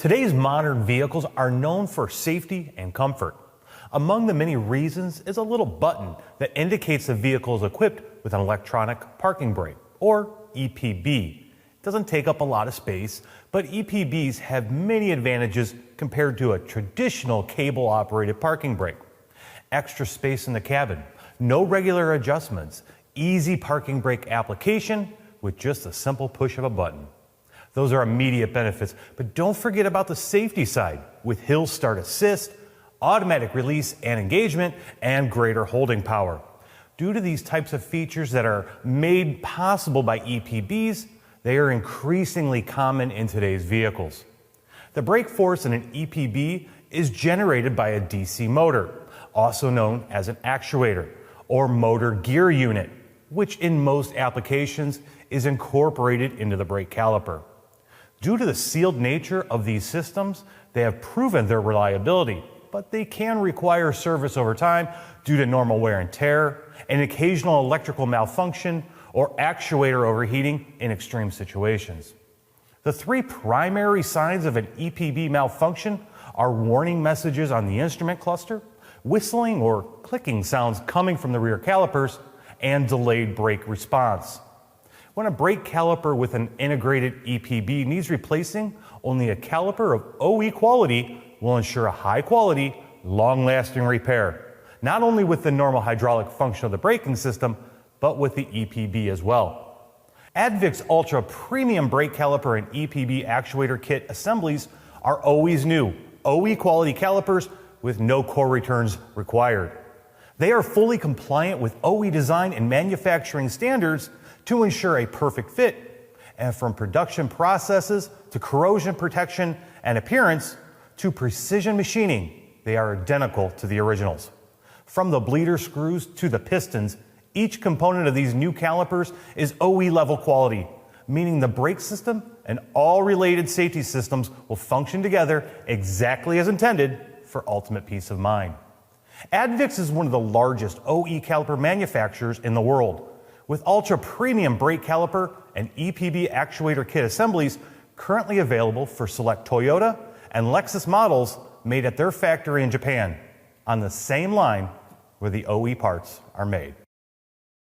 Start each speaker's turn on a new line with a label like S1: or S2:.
S1: Today's modern vehicles are known for safety and comfort. Among the many reasons is a little button that indicates the vehicle is equipped with an electronic parking brake, or EPB. It doesn't take up a lot of space, but EPBs have many advantages compared to a traditional cable-operated parking brake. Extra space in the cabin, no regular adjustments, easy parking brake application with just a simple push of a button. Those are immediate benefits, but don't forget about the safety side with hill start assist, automatic release and engagement, and greater holding power. Due to these types of features that are made possible by EPBs, they are increasingly common in today's vehicles. The brake force in an EPB is generated by a DC motor, also known as an actuator, or motor gear unit, which in most applications is incorporated into the brake caliper. Due to the sealed nature of these systems, they have proven their reliability, but they can require service over time due to normal wear and tear, an occasional electrical malfunction, or actuator overheating in extreme situations. The three primary signs of an EPB malfunction are warning messages on the instrument cluster, whistling or clicking sounds coming from the rear calipers, and delayed brake response. When a brake caliper with an integrated EPB needs replacing, only a caliper of OE quality will ensure a high quality, long-lasting repair, not only with the normal hydraulic function of the braking system, but with the EPB as well. ADVICS Ultra Premium Brake Caliper and EPB Actuator Kit assemblies are always new, OE quality calipers with no core returns required. They are fully compliant with OE design and manufacturing standards to ensure a perfect fit, and from production processes to corrosion protection and appearance to precision machining, they are identical to the originals. From the bleeder screws to the pistons, each component of these new calipers is OE level quality, meaning the brake system and all related safety systems will function together exactly as intended for ultimate peace of mind. ADVICS is one of the largest OE caliper manufacturers in the world, with ultra premium brake caliper and EPB actuator kit assemblies currently available for select Toyota and Lexus models made at their factory in Japan, on the same line where the OE parts are made.